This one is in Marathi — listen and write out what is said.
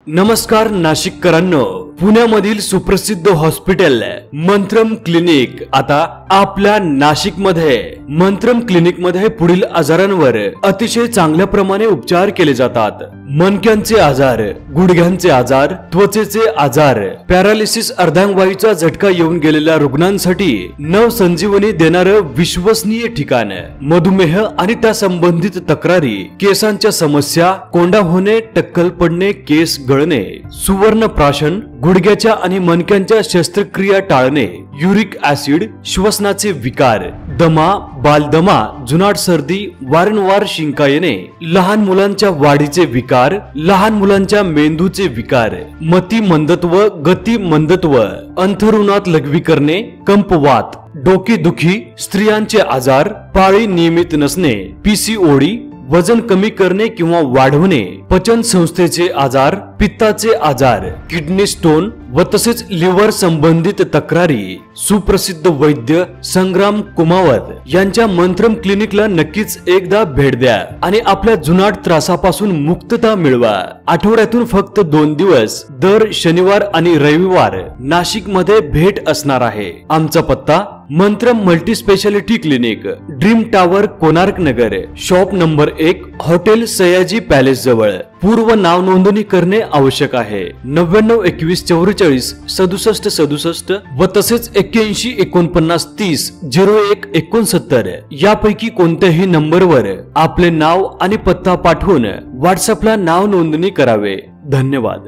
नमस्कार नाशिककरांनो, पुण्यामधील सुप्रसिद्ध हॉस्पिटल मंत्रम क्लिनिक आता आपल्या नाशिक मध्ये मंत्रम क्लिनिक मध्ये पुढील आजारांवर अतिशय चांगल्या प्रमाणे उपचार केले जातात। मणक्यांचे आजार, गुडघ्यांचे आजार, त्वचेचे आजार, पॅरालिसिस, अर्धांगवायूचा झटका येऊन गेलेल्या रुग्णांसाठी नवसंजीवनी देणारं विश्वसनीय ठिकाण, मधुमेह आणि त्या संबंधित तक्रारी, केसांच्या समस्या, कोंडा होणे, टक्कल पडणे, केस गळणे, सुवर्ण प्राशन, गुडघ्याच्या आणि मणक्यांच्या शस्त्रक्रिया टाळणे, युरिक ऍसिड, श्वसनाचे विकार, दमा, बालदमा, जुनाट सर्दी, वारंवार शिंका येणे, लहान मुलांच्या वाढीचे विकार, लहान मुलांच्या मेंदूचे विकार, मती मंदत्व, गती मंदत्व, अंथरुणात लघवी करणे, कंपवात, डोकेदुखी, स्त्रियांचे आजार, पाळी नियमित नसणे, पीसीओडी, वजन कमी करणे किंवा वाढवणे, पचन संस्थेचे आजार, पित्ताचे आजार, किडनी स्टोन व तसेच लिव्हर संबंधित तक्रारी, सुप्रसिद्ध वैद्य संग्राम कुमावत यांच्या मंत्रम क्लिनिकला नक्कीच एकदा भेट द्या आणि आपल्या जुनाट त्रासापासून मुक्तता मिळवा। आठवड्यातून फक्त 2 दिवस दर शनिवार आणि रविवार नाशिक मध्ये भेट असणार आहे। आमचा पत्ता Mantram multi speciality clinic, dream tower, Konark Nagar, shop number 1, hotel Sayaji palace जवळ। पूर्व नाव नोंदणी करणे आवश्यक आहे। 99 21 44 67 67 व तसेच 81 49 30 01 69 यापैकी कोणत्याही नंबरवर आपले नाव आणि पत्ता पाठवून व्हॉट्सअपला नाव नोंदणी करावे। धन्यवाद।